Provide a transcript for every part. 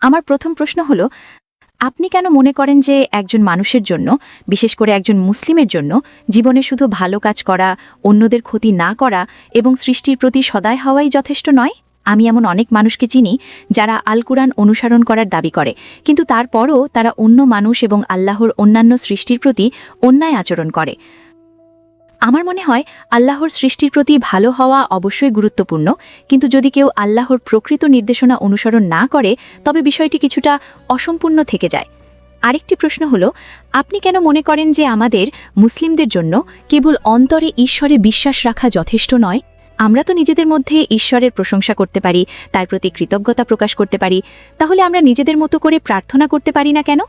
আমার প্রথম প্রশ্ন হল, আপনি কেন মনে করেন যে একজন মানুষের জন্য, বিশেষ করে একজন মুসলিমের জন্য, জীবনে শুধু ভালো কাজ করা, অন্যদের ক্ষতি না করা এবং সৃষ্টির প্রতি সদয় হওয়াই যথেষ্ট নয়? আমি এমন অনেক মানুষকে চিনি যারা আল কুরআন অনুসরণ করার দাবি করে, কিন্তু তারপরও তারা অন্য মানুষ এবং আল্লাহর অন্যান্য সৃষ্টির প্রতি অন্যায় আচরণ করে। আমার মনে হয় আল্লাহর সৃষ্টির প্রতি ভালো হওয়া অবশ্যই গুরুত্বপূর্ণ, কিন্তু যদি কেউ আল্লাহর প্রকৃত নির্দেশনা অনুসরণ না করে তবে বিষয়টি কিছুটা অসম্পূর্ণ থেকে যায়। আরেকটি প্রশ্ন হল, আপনি কেন মনে করেন যে আমাদের মুসলিমদের জন্য কেবল অন্তরে ঈশ্বরে বিশ্বাস রাখা যথেষ্ট নয়? আমরা তো নিজেদের মধ্যে ঈশ্বরের প্রশংসা করতে পারি, তার প্রতি কৃতজ্ঞতা প্রকাশ করতে পারি, তাহলে আমরা নিজেদের মতো করে প্রার্থনা করতে পারি না কেন?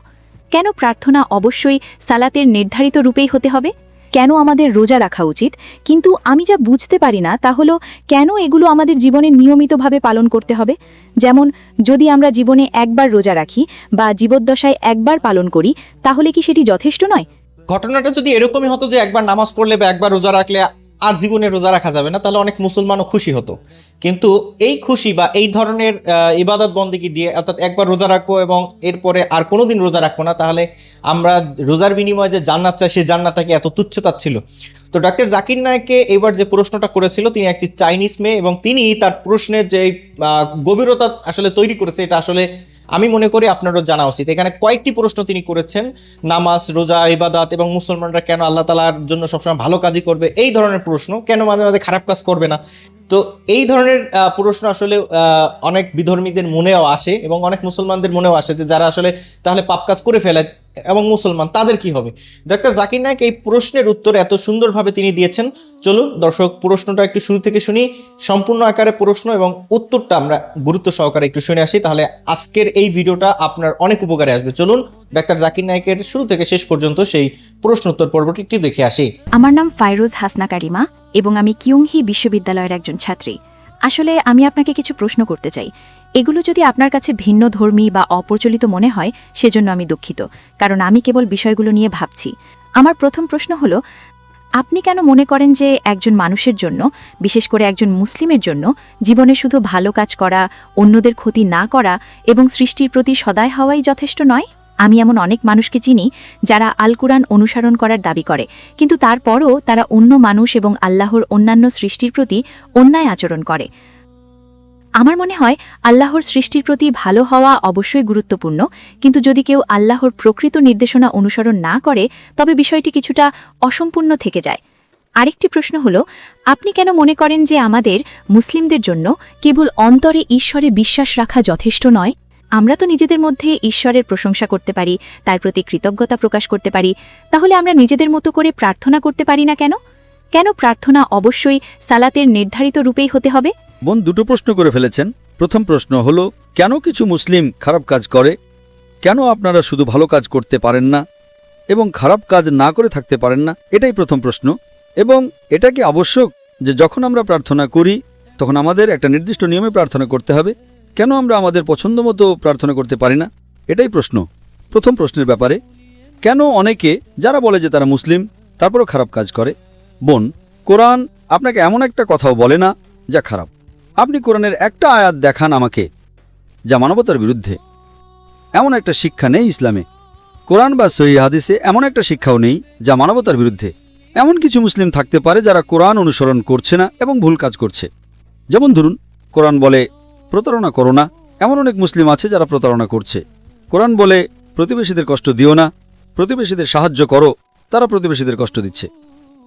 কেন প্রার্থনা অবশ্যই সালাতের নির্ধারিত রূপেই হতে হবে? কেন আমাদের রোজা রাখা উচিত? কিন্তু আমি যা বুঝতে পারি না তা হলো, কেন এগুলো আমাদের জীবনে নিয়মিতভাবে পালন করতে হবে? যেমন যদি আমরা জীবনে একবার রোজা রাখি বা জীবদ্দশায় একবার পালন করি, তাহলে কি সেটি যথেষ্ট নয়? ঘটনাটা যদি এরকমই হতো যে একবার নামাজ পড়লে বা একবার রোজা রাখলে আর জীবনে রোজা রাখা যাবে না, তাহলে অনেক মুসলমানও খুশি হতো। কিন্তু এই খুশি বা এই ধরনের ইবাদত বন্দেগী দিয়ে, অর্থাৎ একবার রোজা রাখবো এবং এরপরে আর কোনোদিন রোজা রাখবো না, তাহলে আমরা রোজার বিনিময়ে যে জান্নাত চাই সেই জান্নাতটাকে এত তুচ্ছতা ছিল। তো ডাক্তার জাকির নায়েককে এবার যে প্রশ্নটা করেছিল, তিনি একটি চাইনিজ মেয়ে এবং তিনি তার প্রশ্নের যে গভীরতা আসলে তৈরি করেছে, এটা আসলে আমি মনে করি আপনারও জানা উচিত। এখানে কয়েকটি প্রশ্ন তিনি করেছেন, নামাজ, রোজা, ইবাদত এবং মুসলমানরা কেন আল্লাহ তাআলার জন্য সবসময় ভালো কাজই করবে, এই ধরনের প্রশ্ন, কেন মাঝে মাঝে খারাপ কাজ করবে না। তো এই ধরনের প্রশ্ন আসলে অনেক বিধর্মীদের মনেও আসে এবং অনেক মুসলমানদের মনেও আসে যে যারা আসলে তাহলে পাপ কাজ করে ফেলে এবং মুসলমান, তাদের কি হবে? ডক্টর জাকির নায়েক এই প্রশ্নের উত্তর এত সুন্দরভাবে তিনি দিয়েছেন। চলুন দর্শক, প্রশ্নটা একটু শুরু থেকে শুনি, সম্পূর্ণ আকারে প্রশ্ন এবং উত্তরটা আমরা গুরুত্ব সহকারে একটু শুনে আসি, তাহলে আজকের এই ভিডিওটা আপনার অনেক উপকারে আসবে। চলুন ডক্টর জাকির নায়েকের শুরু থেকে শেষ পর্যন্ত সেই প্রশ্ন উত্তর পর্বটি একটু দেখে আসি। আমার নাম ফাইরুজ হাসনা কারিমা এবং আমি কিয়ংহি বিশ্ববিদ্যালয়ের একজন ছাত্রী। আসলে আমি আপনাকে কিছু প্রশ্ন করতে চাই। এগুলো যদি আপনার কাছে ভিন্ন ধর্মী বা অপ্রচলিত মনে হয় সেজন্য আমি দুঃখিত, কারণ আমি কেবল বিষয়গুলো নিয়ে ভাবছি। আমার প্রথম প্রশ্ন হল, আপনি কেন মনে করেন যে একজন মানুষের জন্য, বিশেষ করে একজন মুসলিমের জন্য, জীবনে শুধু ভালো কাজ করা, অন্যদের ক্ষতি না করা এবং সৃষ্টির প্রতি সদয় হওয়াই যথেষ্ট নয়? আমি এমন অনেক মানুষকে চিনি যারা আল কুরআন অনুসরণ করার দাবি করে, কিন্তু তারপরও তারা অন্য মানুষ এবং আল্লাহর অন্যান্য সৃষ্টির প্রতি অন্যায় আচরণ করে। আমার মনে হয় আল্লাহর সৃষ্টির প্রতি ভালো হওয়া অবশ্যই গুরুত্বপূর্ণ, কিন্তু যদি কেউ আল্লাহর প্রকৃত নির্দেশনা অনুসরণ না করে তবে বিষয়টি কিছুটা অসম্পূর্ণ থেকে যায়। আরেকটি প্রশ্ন হল, আপনি কেন মনে করেন যে আমাদের মুসলিমদের জন্য কেবল অন্তরে ঈশ্বরে বিশ্বাস রাখা যথেষ্ট নয়? আমরা তো নিজেদের মধ্যে ঈশ্বরের প্রশংসা করতে পারি, তার প্রতি কৃতজ্ঞতা প্রকাশ করতে পারি, তাহলে আমরা নিজেদের মতো করে প্রার্থনা করতে পারি না কেন? কেন প্রার্থনা অবশ্যই সালাতের নির্ধারিত রূপেই হতে হবে? বোন দুটো প্রশ্ন করে ফেলেছেন। প্রথম প্রশ্ন হলো, কেন কিছু মুসলিম খারাপ কাজ করে? কেন আপনারা শুধু ভালো কাজ করতে পারেন না এবং খারাপ কাজ না করে থাকতে পারেন না? এটাই প্রথম প্রশ্ন। এবং এটা কি আবশ্যক যে যখন আমরা প্রার্থনা করি তখন আমাদের একটা নির্দিষ্ট নিয়মে প্রার্থনা করতে হবে? কেন আমরা আমাদের পছন্দ মতো প্রার্থনা করতে পারি না? এটাই প্রশ্ন। প্রথম প্রশ্নের ব্যাপারে, কেন অনেকে যারা বলে যে তারা মুসলিম তারপরও খারাপ কাজ করে? বোন, কোরআন আপনাকে এমন একটা কথাও বলে না যা খারাপ। আপনি কোরআনের একটা আয়াত দেখান আমাকে যা মানবতার বিরুদ্ধে। এমন একটা শিক্ষা নেই ইসলামে। কোরআন বা সহিহ হাদিসে এমন একটা শিক্ষাও নেই যা মানবতার বিরুদ্ধে। এমন কিছু মুসলিম থাকতে পারে যারা কোরআন অনুসরণ করছে না এবং ভুল কাজ করছে। যেমন ধরুন, কোরআন বলে প্রতারণা করো না, এমন অনেক মুসলিম আছে যারা প্রতারণা করছে। কোরআন বলে প্রতিবেশীদের কষ্ট দিও না, প্রতিবেশীদের সাহায্য করো, তারা প্রতিবেশীদের কষ্ট দিচ্ছে।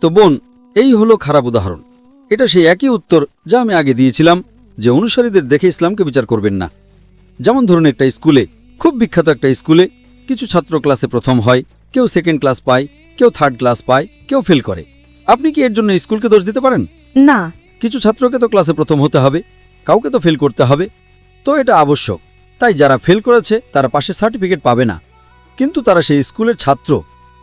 তো বোন, এই হলো খারাপ উদাহরণ। এটা সেই একই উত্তর যা আমি আগে দিয়েছিলাম, যে অনুসারীদের দেখে ইসলামকে বিচার করবেন না। যেমন ধরুন, একটা স্কুলে, খুব বিখ্যাত একটা স্কুলে, কিছু ছাত্র ক্লাসে প্রথম হয়, কেউ সেকেন্ড ক্লাস পায়, কেউ থার্ড ক্লাস পায়, কেউ ফেল করে। আপনি কি এর জন্য স্কুলকে দোষ দিতে পারেন? না। কিছু ছাত্রকে তো ক্লাসে প্রথম হতে হবে, কাউকে তো ফেল করতে হবে, তো এটা আবশ্যক। তাই যারা ফেল করেছে তারা পাশে সার্টিফিকেট পাবে না, কিন্তু তারা সেই স্কুলের ছাত্র।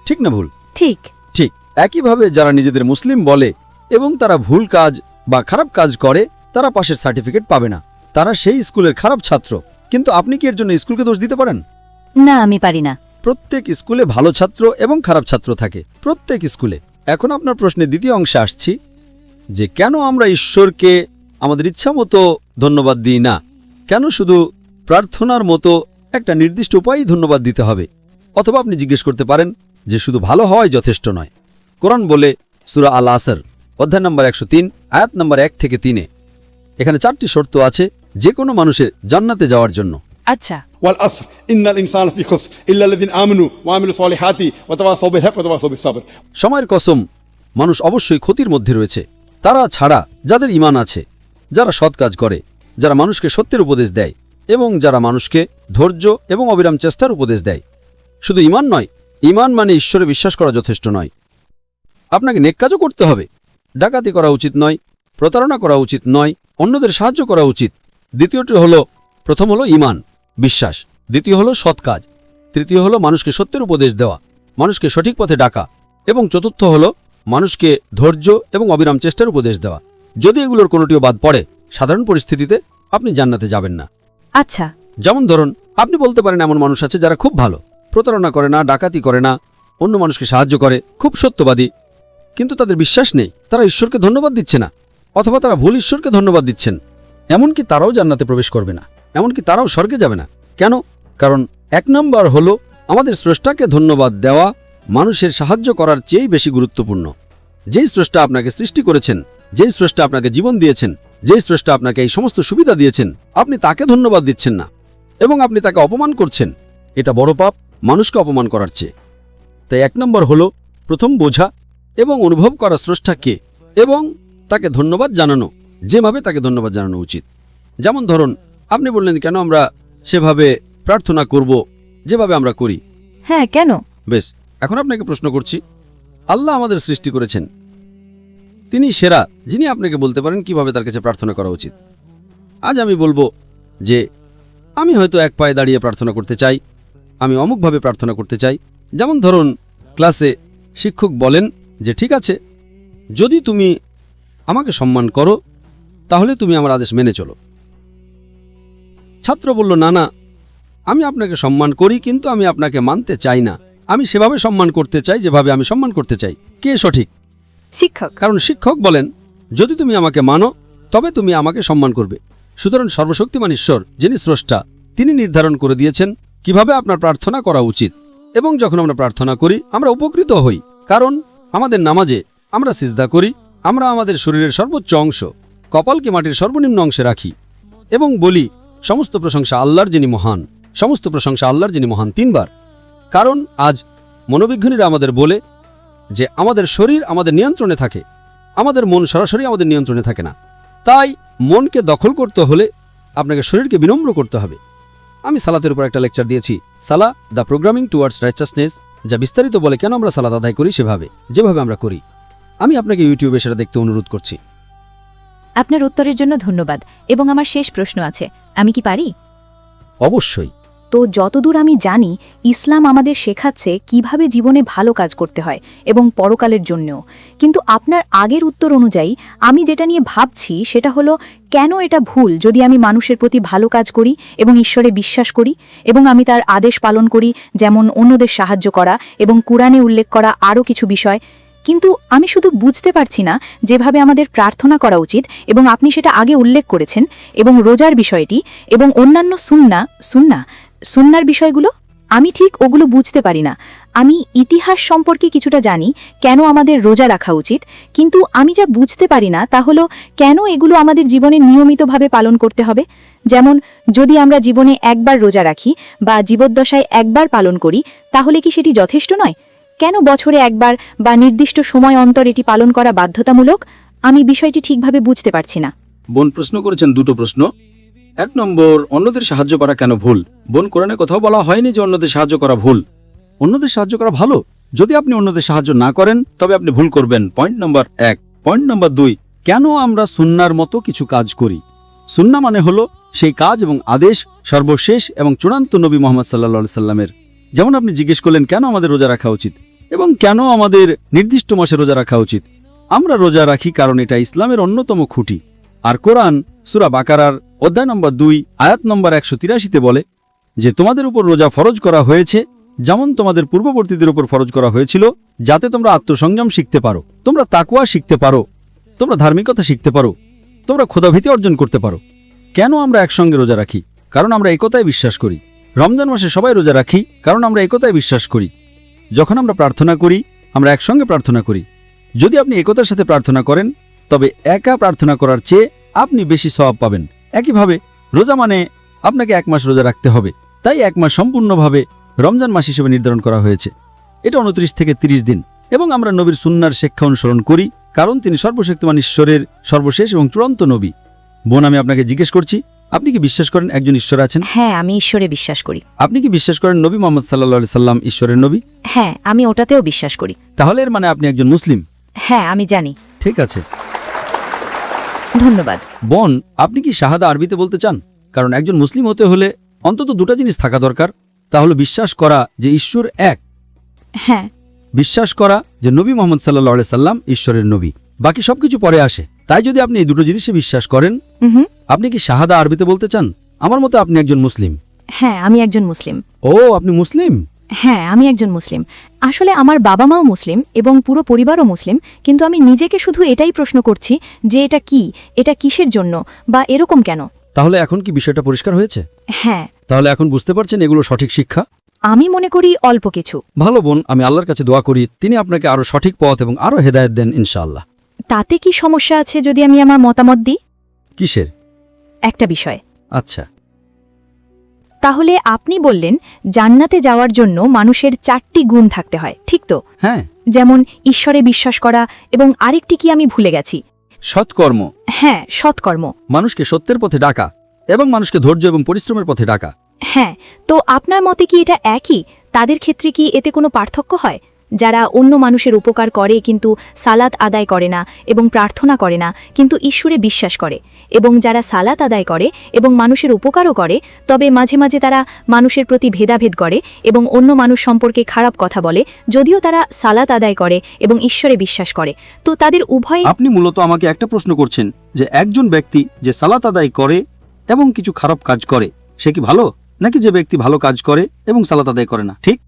ঠিক না ভুল? ঠিক। ঠিক একইভাবে যারা নিজেদের মুসলিম বলে এবং তারা ভুল কাজ বা খারাপ কাজ করে, তারা পাশের সার্টিফিকেট পাবে না, তারা সেই স্কুলের খারাপ ছাত্র। কিন্তু আপনি কি এর জন্য স্কুলকে দোষ দিতে পারেন? না, আমি পারি না। প্রত্যেক স্কুলে ভালো ছাত্র এবং খারাপ ছাত্র থাকে, প্রত্যেক স্কুলে। এখন আপনার প্রশ্নের দ্বিতীয় অংশে আসছি, যে কেন আমরা ঈশ্বরকে আমাদের ইচ্ছা মতো ধন্যবাদ দিই না? কেন শুধু প্রার্থনার মতো একটা নির্দিষ্ট উপায়েই ধন্যবাদ দিতে হবে। অথবা আপনি জিজ্ঞেস করতে পারেন যে শুধু ভালো হওয়াই যথেষ্ট নয়। কোরআন বলে সূরা আল আসর অধ্যায় নম্বর 103 আয়াত নম্বর 1 থেকে 3 এখানে 4টি শর্ত আছে যে কোনো মানুষের জান্নাতে যাওয়ার জন্য। আচ্ছা, والعصر إن الإنسان في خسر إلا الذين آمنوا وعملوا الصالحات وتواصوا بالحق وتواصوا بالصبر। সময়ের কসম, মানুষ অবশ্যই ক্ষতির মধ্যে রয়েছে তারা ছাড়া যাদের ঈমান আছে, যারা সৎ কাজ করে, যারা মানুষকে সত্যের উপদেশ দেয় এবং যারা মানুষকে ধৈর্য এবং অবিরাম চেষ্টার উপদেশ দেয়। শুধু ঈমান নয়, ঈমান মানে ঈশ্বরে বিশ্বাস করা যথেষ্ট নয়, আপনাকে নেক কাজও করতে হবে। ডাকাতি করা উচিত নয়, প্রতারণা করা উচিত নয়, অন্যদের সাহায্য করা উচিত। দ্বিতীয়টি হলো, প্রথম হলো ঈমান বিশ্বাস, দ্বিতীয় হলো সৎ কাজ, তৃতীয় হলো মানুষকে সত্যের উপদেশ দেওয়া, মানুষকে সঠিক পথে ডাকা, এবং চতুর্থ হলো মানুষকে ধৈর্য এবং অবিরাম চেষ্টার উপদেশ দেওয়া। যদি এগুলোর কোনোটিও বাদ পড়ে, সাধারণ পরিস্থিতিতে আপনি জান্নাতে যাবেন না। আচ্ছা, যেমন ধরুন, আপনি বলতে পারেন এমন মানুষ আছে যারা খুব ভালো, প্রতারণা করে না, ডাকাতি করে না, অন্য মানুষকে সাহায্য করে, খুব সত্যবাদী, কিন্তু তাদের বিশ্বাস নেই, তারা ঈশ্বরকে ধন্যবাদ দিচ্ছে না, অথবা তারা ভুল ঈশ্বরকে ধন্যবাদ দিচ্ছেন। এমনকি তারাও জান্নাতে প্রবেশ করবে না, এমনকি তারাও স্বর্গে যাবে না। কেন? কারণ 1 নম্বর হলো আমাদের স্রষ্টাকে ধন্যবাদ দেওয়া মানুষের সাহায্য করার চেয়ে বেশি গুরুত্বপূর্ণ। যেই স্রষ্টা আপনাকে সৃষ্টি করেছেন, যেই স্রষ্টা আপনাকে জীবন দিয়েছেন, যেই স্রষ্টা আপনাকে এই সমস্ত সুবিধা দিয়েছেন, আপনি তাকে ধন্যবাদ দিচ্ছেন না এবং আপনি তাকে অপমান করছেন। এটা বড় পাপ মানুষকে অপমান করার চেয়ে। তাই 1 নম্বর হলো প্রথম বোঝা এবং অনুভব করা স্রষ্টা কে এবং তাকে ধন্যবাদ জানানো, যেভাবে তাকে ধন্যবাদ জানানো উচিত। যেমন ধরুন, আপনি বললেন কেন আমরা সেভাবে প্রার্থনা করব যেভাবে আমরা করি। হ্যাঁ, কেন? বেশ, এখন আপনাকে প্রশ্ন করছি, আল্লাহ আমাদের সৃষ্টি করেছেন, তিনি সেরা, যিনি আপনাকে বলতে পারেন কিভাবে তার কাছে প্রার্থনা করা উচিত। আজ আমি বলবো যে আমি হয়তো এক পায়ে দাঁড়িয়ে প্রার্থনা করতে চাই, আমি অমুকভাবে প্রার্থনা করতে চাই। যেমন ধরুন, ক্লাসে শিক্ষক বলেন যে ঠিক আছে, যদি তুমি আমাকে সম্মান করো তাহলে তুমি আমার আদেশ মেনে চলো। ছাত্র বলল, না না, আমি আপনাকে সম্মান করি কিন্তু আমি আপনাকে মানতে চাই না, আমি সেভাবে সম্মান করতে চাই যেভাবে আমি সম্মান করতে চাই। কে সঠিক? শিক্ষক। কারণ শিক্ষক বলেন যদি তুমি আমাকে মানো তবে তুমি আমাকে সম্মান করবে। সুতরাং সর্বশক্তিমান ঈশ্বর, যিনি স্রষ্টা, তিনি নির্ধারণ করে দিয়েছেন কিভাবে আপনার প্রার্থনা করা উচিত। এবং যখন আমরা প্রার্থনা করি আমরা উপকৃত হই, কারণ আমাদের নামাজে আমরা সিজদা করি, আমরা আমাদের শরীরের সর্বোচ্চ অংশ কপালকে মাটির সর্বনিম্ন অংশে রাখি এবং বলি সমস্ত প্রশংসা আল্লাহর যিনি মহান, সমস্ত প্রশংসা আল্লাহর যিনি মহান 3 বার। কারণ আজ মনোবিজ্ঞানীরা আমাদের বলে যে আমাদের শরীর আমাদের নিয়ন্ত্রণে থাকে, আমাদের মন সরাসরি আমাদের নিয়ন্ত্রণে থাকে না। তাই মনকে দখল করতে হলে আপনাকে শরীরকে বিনম্র করতে হবে। আমি সালাতের উপর একটা লেকচার দিয়েছি, সালা দ্য প্রোগ্রামিং টুয়ার্ডস রাইচাসনেস, যা বিস্তারিত বলে কেন আমরা সালাত আদায় করি সেভাবে যেভাবে আমরা করি। আমি আপনাকে ইউটিউবে সেটা দেখতে অনুরোধ করছি। আপনার উত্তরের জন্য ধন্যবাদ। এবং আমার শেষ প্রশ্ন আছে, আমি কি পারি? অবশ্যই। তো যতদূর আমি জানি, ইসলাম আমাদের শেখাচ্ছে কিভাবে জীবনে ভালো কাজ করতে হয় এবং পরকালের জন্যও। কিন্তু আপনার আগের উত্তর অনুযায়ী আমি যেটা নিয়ে ভাবছি সেটা হলো, কেন এটা ভুল যদি আমি মানুষের প্রতি ভালো কাজ করি এবং ঈশ্বরে বিশ্বাস করি এবং আমি তার আদেশ পালন করি, যেমন অন্যদের সাহায্য করা এবং কুরআনে উল্লেখ করা আরও কিছু বিষয়। কিন্তু আমি শুধু বুঝতে পারছি না যেভাবে আমাদের প্রার্থনা করা উচিত, এবং আপনি সেটা আগে উল্লেখ করেছেন, এবং রোজার বিষয়টি এবং অন্যান্য সুন্নার বিষয়গুলো আমি ঠিক ওগুলো বুঝতে পারি না। আমি ইতিহাস সম্পর্কে কিছুটা জানি, কেন আমাদের রোজা রাখা উচিত, কিন্তু আমি যা বুঝতে পারি না তা হলো কেন এগুলো আমাদের জীবনে নিয়মিতভাবে পালন করতে হবে। যেমন যদি আমরা জীবনে একবার রোজা রাখি বা জীবদ্দশায় একবার পালন করি, তাহলে কি সেটি যথেষ্ট নয়? কেন বছরে একবার বা নির্দিষ্ট সময় অন্তর এটি পালন করা বাধ্যতামূলক? আমি বিষয়টি ঠিকভাবে বুঝতে পারছি না। বোন প্রশ্ন করেছেন 2টো প্রশ্ন। 1 নম্বর, অন্যদের সাহায্য করা কেন ভুল? বোন, কোরআনে কোথাও বলা হয়নি যে অন্যদের সাহায্য করা ভুল। অন্যদের সাহায্য করা ভালো। যদি আপনি অন্যদের সাহায্য না করেন তবে আপনি ভুল করবেন। Point number 1। পয়েন্ট নম্বর 2, কেন আমরা সুন্নার মতো কিছু কাজ করি? সুন্না মানে হলো সেই কাজ এবং আদেশ সর্বশেষ এবং চূড়ান্ত নবী মুহাম্মদ সাল্লাল্লাহু আলাইহি সাল্লামের। যেমন আপনি জিজ্ঞেস করলেন কেন আমাদের রোজা রাখা উচিত এবং কেন আমাদের নির্দিষ্ট মাসে রোজা রাখা উচিত। আমরা রোজা রাখি কারণ এটা ইসলামের অন্যতম খুঁটি। আর কোরআন সূরা বাকারার অধ্যায় নম্বর 2 আয়াত নম্বর 183-তে বলে যে তোমাদের উপর রোজা ফরজ করা হয়েছে যেমন তোমাদের পূর্ববর্তীদের উপর ফরজ করা হয়েছিল, যাতে তোমরা আত্মসংযম শিখতে পারো, তোমরা তাকওয়া শিখতে পারো, তোমরা ধার্মিকতা শিখতে পারো, তোমরা খোদাভীতি অর্জন করতে পারো। কেন আমরা একসঙ্গে রোজা রাখি? কারণ আমরা একতায় বিশ্বাস করি। রমজান মাসে সবাই রোজা রাখি কারণ আমরা একতায় বিশ্বাস করি। যখন আমরা প্রার্থনা করি আমরা একসঙ্গে প্রার্থনা করি। যদি আপনি একতার সাথে প্রার্থনা করেন তবে একা প্রার্থনা করার চেয়ে আপনি বেশি সওয়াব পাবেন। একইভাবে রোজা মানে আপনাকে 1 মাস রোজা রাখতে হবে, তাই 1 মাস সম্পূর্ণভাবে রমজান মাস হিসেবে নির্ধারণ করা হয়েছে। এটা 29 থেকে 30 দিন এবং আমরা নবীর সুন্নাহর শিক্ষা অনুসরণ করি কারণ তিনি সর্বশক্তিমান ঈশ্বরের সর্বশেষ এবং চূড়ান্ত নবী। বোন, আমি আপনাকে জিজ্ঞেস করছি, আপনি কি বিশ্বাস করেন একজন ঈশ্বর আছেন? হ্যাঁ, আমি ঈশ্বরে বিশ্বাস করি। আপনি কি বিশ্বাস করেন নবী মুহাম্মদ সাল্লাল্লাহু আলাইহি সাল্লাম ঈশ্বরের নবী? হ্যাঁ, আমি ওটাতেও বিশ্বাস করি। তাহলে এর মানে আপনি একজন মুসলিম। হ্যাঁ, আমি জানি। ঠিক আছে। ধন্যবাদ। বোন, আপনি কি শাহাদা আরবিতে বলতে চান? কারণ একজন মুসলিম হতে হলে অন্তত 2টা জিনিস থাকা দরকার। তা হলো বিশ্বাস করা যে ঈশ্বর এক, হ্যাঁ, বিশ্বাস করা যে নবী মুহাম্মদ সাল্লাল্লাহু আলাইহি সাল্লাম ঈশ্বরের নবী। বাকি সবকিছু পরে আসে। তাই যদি আপনি এই 2টো জিনিসে বিশ্বাস করেন, আপনি কি শাহাদা আরবিতে বলতে চান? আমার মতে আপনি একজন মুসলিম। হ্যাঁ, আমি একজন মুসলিম। ও, আপনি মুসলিম? হ্যাঁ, আমি একজন মুসলিম। আসলে আমার বাবা মাও মুসলিম এবং পুরো পরিবারও মুসলিম, কিন্তু আমি নিজেকে শুধু এটাই প্রশ্ন করছি যে এটা কি, এটা কিসের জন্য বা এরকম কেন। তাহলে এখন কি বিষয়টা পরিষ্কার হয়েছে? হ্যাঁ। তাহলে এখন বুঝতে পারছেন এগুলো সঠিক শিক্ষা? আমি মনে করি অল্প কিছু। ভালো বোন, আমি আল্লাহর কাছে দোয়া করি তিনি আপনাকে আরো সঠিক পথ এবং আরো হেদায়েত দেন ইনশাআল্লাহ। তাতে কি সমস্যা আছে যদি আমি আমার মতামত দিই? কিসের? একটা বিষয়। আচ্ছা। তাহলে আপনি বললেন জান্নাতে যাওয়ার জন্য মানুষের 4টি গুণ থাকতে হয়, ঠিক তো? হ্যাঁ। যেমন ঈশ্বরে বিশ্বাস করা এবং আরেকটি কি আমি ভুলে গেছি? সৎকর্ম। হ্যাঁ, সৎকর্ম। মানুষকে সত্যের পথে ডাকা এবং মানুষকে ধৈর্য এবং পরিশ্রমের পথে ডাকা। হ্যাঁ, তো আপনার মতে কি এটা একই? তাদের ক্ষেত্রে কি এতে কোনো পার্থক্য হয়? যারা অন্য মানুষের উপকার করে কিন্তু সালাত আদায় করে না এবং প্রার্থনা করে না কিন্তু ঈশ্বরে বিশ্বাস করে, এবং যারা সালাত আদায় করে এবং মানুষের উপকারও করে তবে মাঝে মাঝে তারা মানুষের প্রতি ভেদাভেদ করে এবং অন্য মানুষ সম্পর্কে খারাপ কথা বলে, যদিও তারা সালাত আদায় করে এবং ঈশ্বরে বিশ্বাস করে, তো তাদের উভয়। আপনি মূলত আমাকে একটা প্রশ্ন করছেন যে একজন ব্যক্তি যে সালাত আদায় করে এবং কিছু খারাপ কাজ করে সে কি ভালো, নাকি যে ব্যক্তি ভালো কাজ করে এবং সালাত আদায় করে না? ঠিক?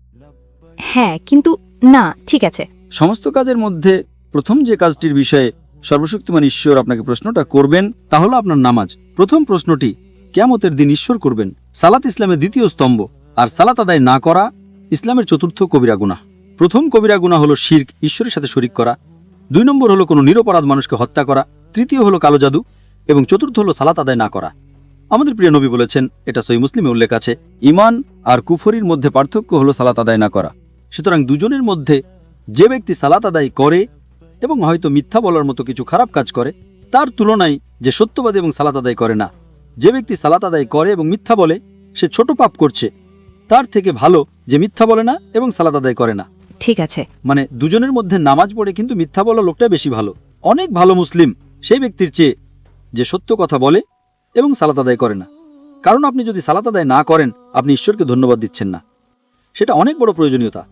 হ্যাঁ, কিন্তু না, ঠিক আছে। সমস্ত কাজের মধ্যে প্রথম যে কাজটির বিষয়ে সর্বশক্তিমান ঈশ্বর আপনাকে প্রশ্নটা করবেন তা হলো আপনার নামাজ। প্রথম প্রশ্নটি কিয়ামতের দিন ঈশ্বর করবেন। সালাত ইসলামের 2য় স্তম্ভ, আর সালাত আদায় না করা ইসলামের 4র্থ কবিরা গুনাহ। প্রথম কবিরা গুনাহ হলো শিরক, ঈশ্বরের সাথে শরীক করা। 2 নম্বর হলো কোনো নিরপরাধ মানুষকে হত্যা করা। 3য় হলো কালো জাদু এবং 4র্থ হলো সালাত আদায় না করা। আমাদের প্রিয় নবী বলেছেন, এটা সহিহ মুসলিমে উল্লেখ আছে, ঈমান আর কুফরির মধ্যে পার্থক্য হলো সালাত আদায় না করা। সুতরাং দুজনের মধ্যে যে ব্যক্তি সালাত আদায় করে এবং হয়তো মিথ্যা বলার মতো কিছু খারাপ কাজ করে তার তুলনায় যে সত্যবাদী এবং সালাত আদায় করে না, যে ব্যক্তি সালাত আদায় করে এবং মিথ্যা বলে সে ছোট পাপ করছে, তার থেকে ভালো যে মিথ্যা বলে না এবং সালাত আদায় করে না। ঠিক আছে। মানে দুজনের মধ্যে নামাজ পড়ে কিন্তু মিথ্যা বলা লোকটা বেশি ভালো, অনেক ভালো মুসলিম সেই ব্যক্তির চেয়ে যে সত্য কথা বলে এবং সালাত আদায় করে না। কারণ আপনি যদি সালাত আদায় না করেন আপনি ঈশ্বরকে ধন্যবাদ দিচ্ছেন না, সেটা অনেক বড় প্রয়োজনীয়তা।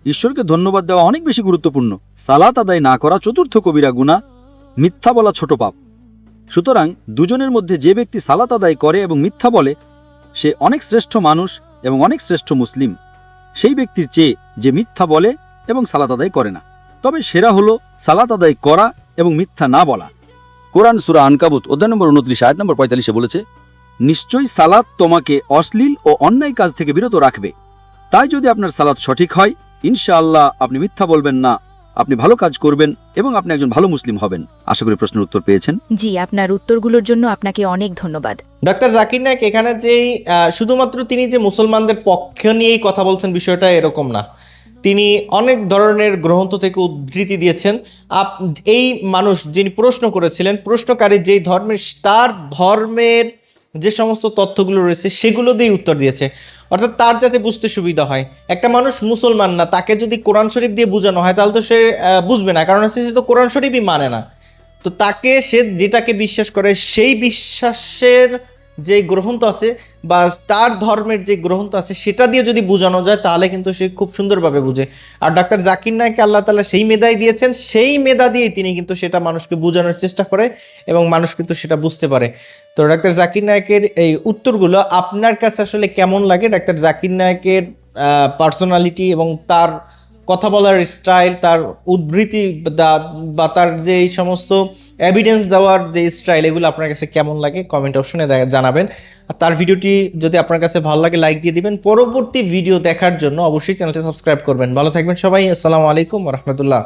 ঈশ্বরকে ধন্যবাদ দেওয়া অনেক বেশি গুরুত্বপূর্ণ। সালাত আদায় না করা 4র্থ কবিরা গুনাহ, মিথ্যা বলা ছোট পাপ। সুতরাং দুজনের মধ্যে যে ব্যক্তি সালাত আদায় করে এবং মিথ্যা বলে সে অনেক শ্রেষ্ঠ মানুষ এবং অনেক শ্রেষ্ঠ মুসলিম সেই ব্যক্তির চেয়ে যে মিথ্যা বলে এবং সালাত আদায় করে না। তবে সেরা হলো সালাত আদায় করা এবং মিথ্যা না বলা। কোরআন সূরা আনকাবুত অধ্যায় নম্বর 29 আয়াত নম্বর 45 বলেছে, নিশ্চয়ই সালাত তোমাকে অশ্লীল ও অন্যায় কাজ থেকে বিরত রাখবে। তাই যদি আপনার সালাত সঠিক হয় ইনশাআল্লাহ আপনি মিথ্যা বলবেন না, আপনি ভালো কাজ করবেন এবং আপনি একজন ভালো মুসলিম হবেন। আশা করি প্রশ্নের উত্তর পেয়েছেন। জি, আপনার উত্তরগুলোর জন্য আপনাকে অনেক ধন্যবাদ। ডাক্তার জাকির নায়েক এখানে যেই শুধুমাত্র তিনি যে মুসলমানদের পক্ষ নিয়েই কথা বলছেন বিষয়টা এরকম না, তিনি অনেক ধরনের গ্রন্থ থেকে উদ্ধৃতি দিয়েছেন। এই মানুষ যিনি প্রশ্ন করেছিলেন, প্রশ্নকারী যেই ধর্মের, তার ধর্মের যে সমস্ত তথ্যগুলো রয়েছে সেগুলো দিয়ে উত্তর দিয়েছে, অর্থাৎ তার যাতে বুঝতে সুবিধা হয়। একটা মানুষ মুসলমান না, তাকে যদি কোরআন শরীফ দিয়ে বোঝানো হয় তাহলে তো সে বুঝবে না, কারণ সে তো কোরআন শরীফই মানে না। তো তাকে সে যেটাকে বিশ্বাস করে সেই বিশ্বাসের যে গ্রন্থ আছে বা তার ধর্মের যে গ্রন্থ আছে সেটা দিয়ে যদি বোঝানো যায় তাহলে কিন্তু সে খুব সুন্দরভাবে বুঝে। আর ডাক্তার জাকির নায়েককে আল্লাহ তাআলা সেই মেধাই দিয়েছেন, সেই মেধা দিয়েই তিনি কিন্তু সেটা মানুষকে বোঝানোর চেষ্টা করে এবং মানুষ কিন্তু সেটা বুঝতে পারে। তো ডাক্তার জাকির নায়েকের এই উত্তরগুলো আপনার কাছে আসলে কেমন লাগে? ডাক্তার জাকির নায়েকের পার্সোনালিটি এবং তার কথা বলার স্টাইল, তার উদ্ধৃতি বা তার যে এই সমস্ত এভিডেন্স দেওয়ার যে স্টাইল, এগুলো আপনার কাছে কেমন লাগে কমেন্ট অপশনে জানাবেন। আর তার ভিডিওটি যদি আপনার কাছে ভালো লাগে লাইক দিয়ে দিবেন। পরবর্তী ভিডিও দেখার জন্য অবশ্যই চ্যানেলটি সাবস্ক্রাইব করবেন। ভালো থাকবেন সবাই। আসসালামু আলাইকুম ওয়া রাহমাতুল্লাহ।